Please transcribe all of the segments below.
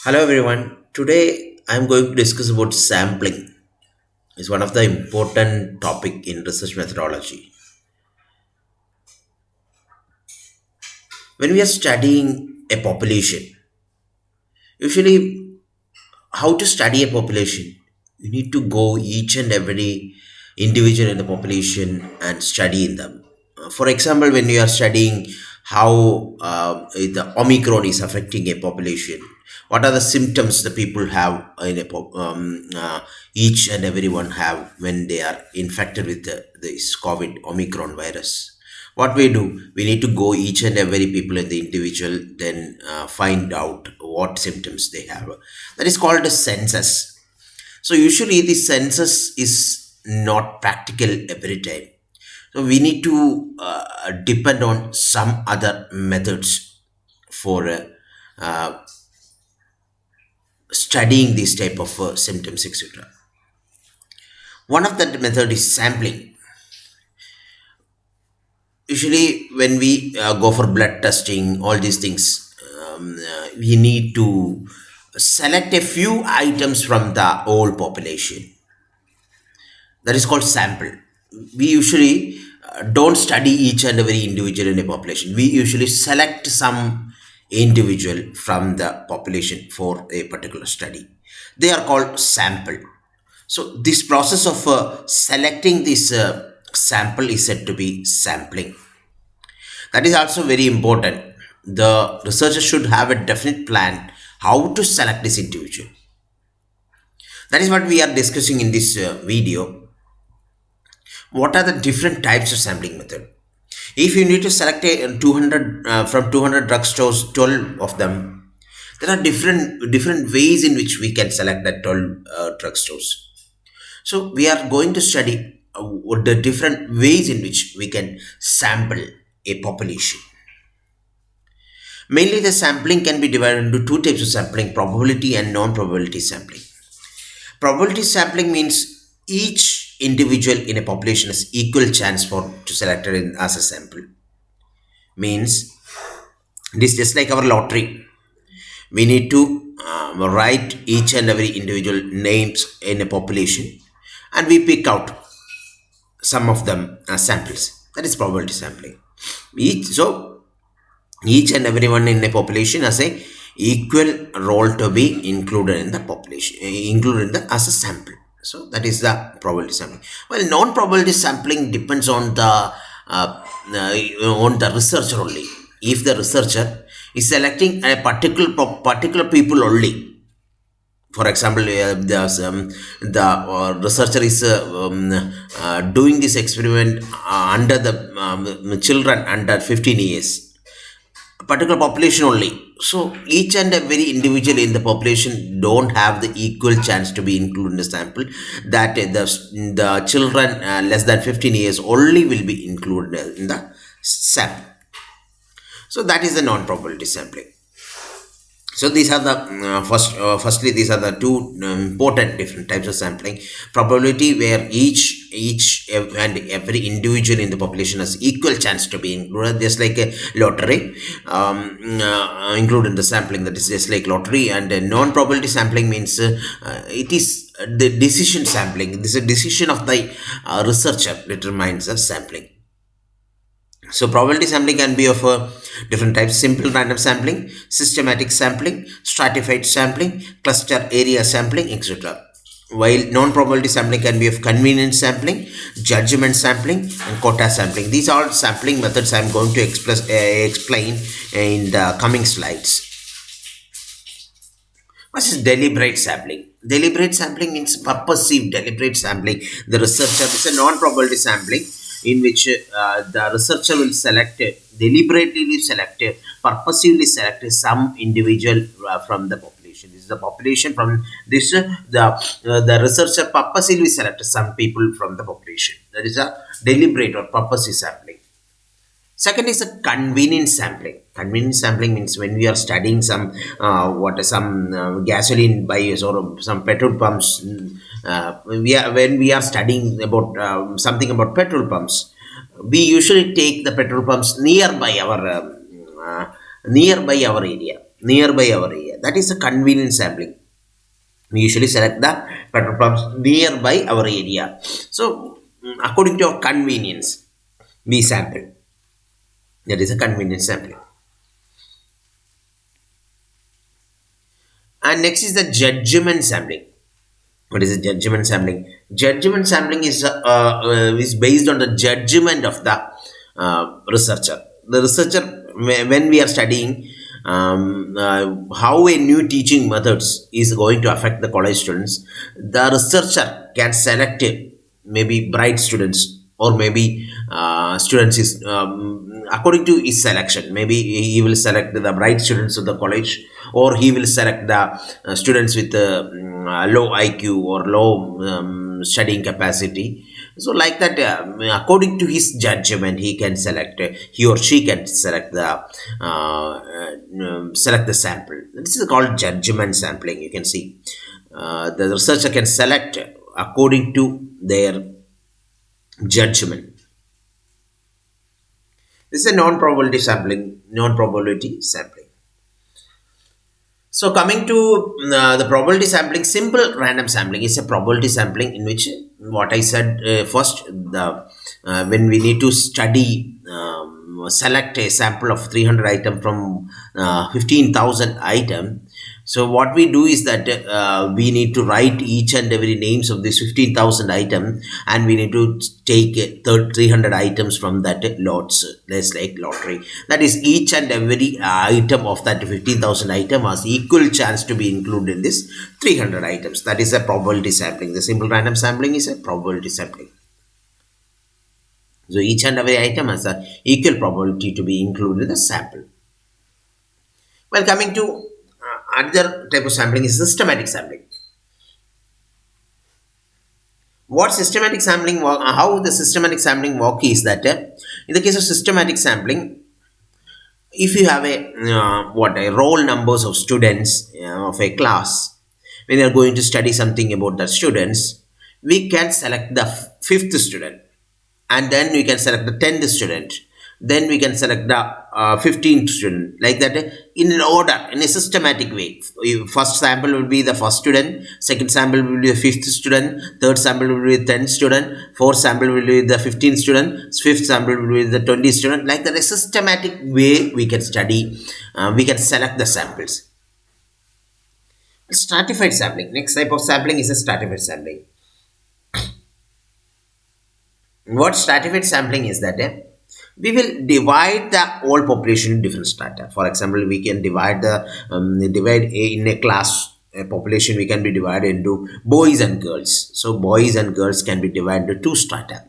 Hello everyone. Today I'm going to discuss about sampling. It's one of the important topic in research methodology. When we are studying a population, usually how to study a population, you need to go each and every individual in the population and study them. For example, when you are studying how the Omicron is affecting a population, what are the symptoms the people have each and everyone have when they are infected with this COVID Omicron virus. What we do, we need to go each and every people in the individual, then find out what symptoms they have. That is called a census. So usually the census is not practical every time. So we need to depend on some other methods for uh, studying these type of symptoms, etc. One of that method is sampling. Usually when we go for blood testing, all these things, we need to select a few items from the whole population. That is called sample. We usually don't study each and every individual in a population. We usually select some individual from the population for a particular study. They are called sample. So this process of selecting this sample is said to be sampling. That is also very important. The researcher should have a definite plan how to select this individual. That is what we are discussing in this video. What are the different types of sampling method? If you need to select a 200 from 200 drugstores, 12 of them, there are different ways in which we can select that 12 drugstores. So we are going to study what the different ways in which we can sample a population. Mainly, the sampling can be divided into two types of sampling: probability and non probability sampling. Probability sampling means each individual in a population has equal chance for to selected in, as a sample. Means this just like our lottery. We need to write each and every individual names in a population, and we pick out some of them as samples. That is probability sampling. Each and everyone in a population has a equal role to be included in the population, included in the as a sample. So that is the probability sampling. Well, non-probability sampling depends on the researcher only. If the researcher is selecting a particular people only, for example, the researcher is doing this experiment under the children under 15 years, particular population only. So each and every individual in the population don't have the equal chance to be included in the sample. That the children less than 15 years only will be included in the sample. So that is the non-probability sampling. So these are the firstly these are the two important different types of sampling. Probability, where and every individual in the population has equal chance to be included, just like a lottery, included in the sampling. That is just like lottery. And non-probability sampling means it is the decision sampling. This is a decision of the researcher determines the sampling. So probability sampling can be of different types: simple random sampling, systematic sampling, stratified sampling, cluster area sampling, etc. While non-probability sampling can be of convenience sampling, judgment sampling, and quota sampling. These are sampling methods I am going to explain in the coming slides. What is deliberate sampling? Deliberate sampling means purposive deliberate sampling. The researcher is a non-probability sampling in which the researcher will deliberately select, purposively select some individual from the population. This is the population from this, the researcher purposely select some people from the population. That is a deliberate or purposive sampling. Second is a convenience sampling. Convenience sampling means when we are studying some gasoline buyers or some petrol pumps. When we are studying about something about petrol pumps, we usually take the petrol pumps nearby our area. That is a convenient sampling. We usually select the petrol pumps nearby our area. So, according to our convenience, we sample. That is a convenient sampling. And next is the judgment sampling. What is a judgment sampling? Judgment sampling is based on the judgment of the researcher. The researcher, when we are studying how a new teaching methods is going to affect the college students, the researcher can select maybe bright students, or maybe students is according to his selection. Maybe he will select the bright students of the college, or he will select the students with low IQ or low studying capacity. So like that, according to his judgment, he can select. He or she can select the sample. This is called judgment sampling. You can see the researcher can select according to their judgment. This is a non-probability sampling. Non-probability sampling. So coming to the probability sampling, simple random sampling is a probability sampling in which what I said first, the when we need to study, select a sample of 300 item from 15,000 item. So what we do is that we need to write each and every names of this 15,000 item, and we need to take 300 items from that lots. Let's like lottery. That is, each and every item of that 15,000 item has equal chance to be included in this 300 items. That is a probability sampling. The simple random sampling is a probability sampling. So each and every item has a equal probability to be included in the sample. Well, coming to another type of sampling is systematic sampling. What systematic sampling work? How the systematic sampling work is that in the case of systematic sampling, if you have a roll numbers of students of a class, when you are going to study something about the students, we can select the fifth student, and then we can select the 10th student, then we can select the 15th student, like that, in an order, in a systematic way. First sample will be the first student, second sample will be the fifth student, third sample will be the 10th student, fourth sample will be the 15th student, fifth sample will be the 20th student. Like that, a systematic way we can study, we can select the samples. Stratified sampling. Next type of sampling is a stratified sampling. What stratified sampling is that we will divide the whole population in different strata. For example, we can divide in a class population, we can be divided into boys and girls. So boys and girls can be divided into two strata,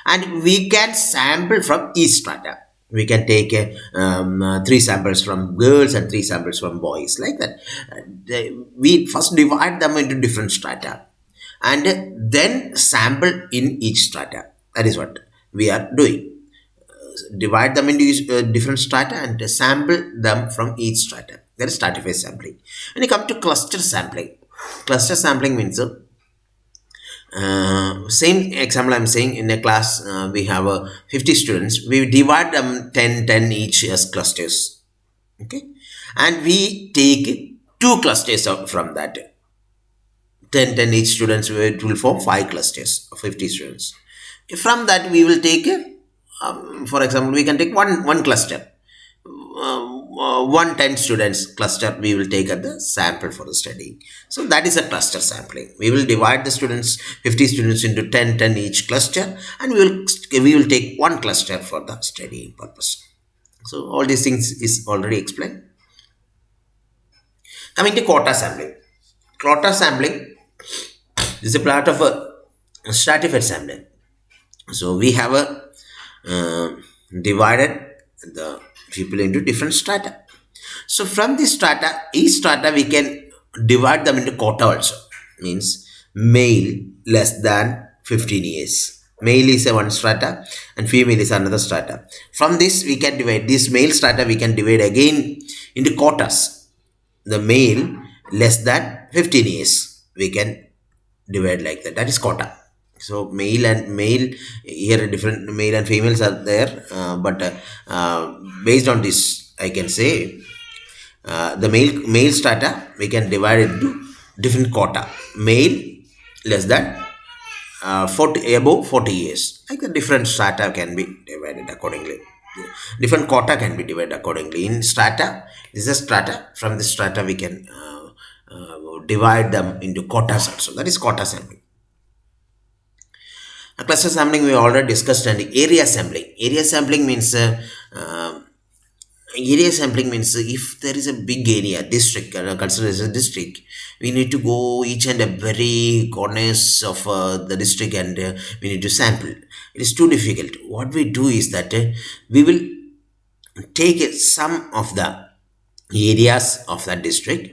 and we can sample from each strata. We can take 3 samples from girls and 3 samples from boys, like that. We first divide them into different strata, and then sample in each strata. That is what we are doing. Divide them into different strata and sample them from each strata. That is stratified sampling. When you come to cluster sampling means same example I'm saying, in a class we have 50 students. We divide them 10 each as clusters. Okay, and we take 2 clusters out from that. 10 each students, it will form 5 clusters of 50 students. From that we will take for example, we can take one cluster, 10 students cluster, we will take as the sample for the study. So that is a cluster sampling. We will divide the students, 50 students, into 10 each cluster, and we will take one cluster for the studying purpose. So all these things is already explained. Coming to quota sampling. Quota sampling is a part of a stratified sampling. So we have divided the people into different strata. So from this strata, each strata we can divide them into quota also. Means male less than 15 years. Male is a one strata and female is another strata. From this we can divide this male strata, we can divide again into quotas. The male less than 15 years we can divide like that. That is quota. So male here, different male and females are there, but based on this I can say The male strata, we can divide it into different quota. Male less than 40, above 40 years. Like the different strata can be divided accordingly. Different quota can be divided accordingly. In strata, this is a strata. From the strata, we can divide them into quotas also. That is quota sampling. Cluster sampling we already discussed, and area sampling. Uh, area sampling means if there is a big area district, consider as a district, we need to go each and every corners of the district, and we need to sample. It is too difficult. What we do is that we will take some of the areas of that district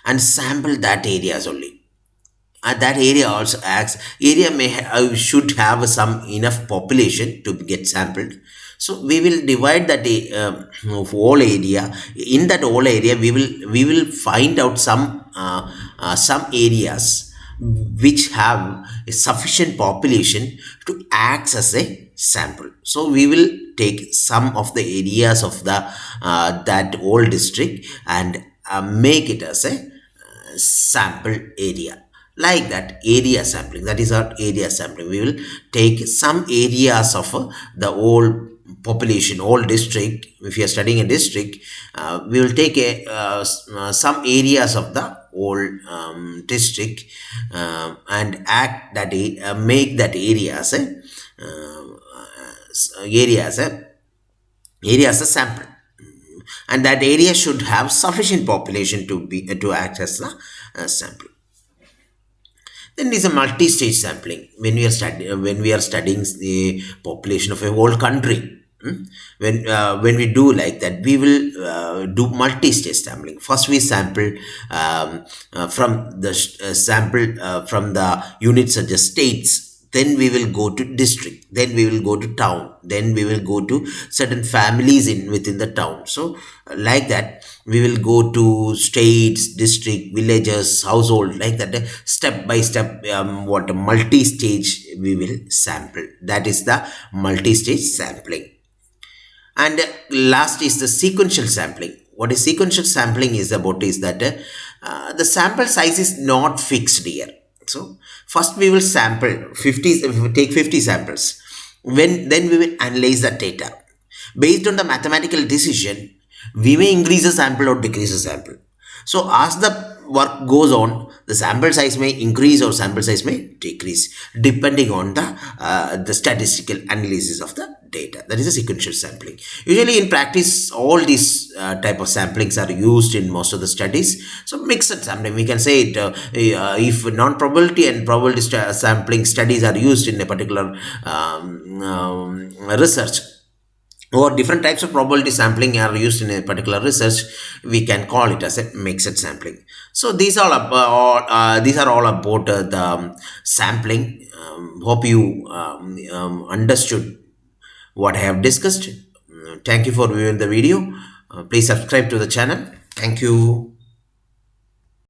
and sample that areas only. And that area also acts, area should have some enough population to get sampled. So we will divide that whole area. In that whole area, we will find out some areas which have a sufficient population to act as a sample. So we will take some of the areas of the that whole district and make it as a sample area. Like that, area sampling, that is our area sampling. We will take some areas of the whole population, whole district. If you are studying a district, we will take some areas of the whole district and make that area as a area as a sample, and that area should have sufficient population to act as the sample. Then is a multi-stage sampling. When we are studying the population of a whole country, when we do like that, we will do multi-stage sampling. First, we sample from the from the units such as states. Then we will go to district. Then we will go to town. Then we will go to certain families within the town. So like that, we will go to states, district, villages, household, like that. Step by step, what a multi-stage we will sample. That is the multi-stage sampling. And last is the sequential sampling. What is sequential sampling is about is that the sample size is not fixed here. So first we will sample 50, if we take 50 samples. Then we will analyze the data. Based on the mathematical decision, we may increase the sample or decrease the sample. So as the work goes on, the sample size may increase or sample size may decrease depending on the statistical analysis of the data. That is a sequential sampling. Usually in practice, all these type of samplings are used in most of the studies. So mixed sampling, we can say it if non-probability and probability sampling studies are used in a particular research, or different types of probability sampling are used in a particular research, we can call it as a mixed sampling. So these are all about the sampling. Hope you understood what I have discussed. Thank you for viewing the video. Please subscribe to the channel. Thank you.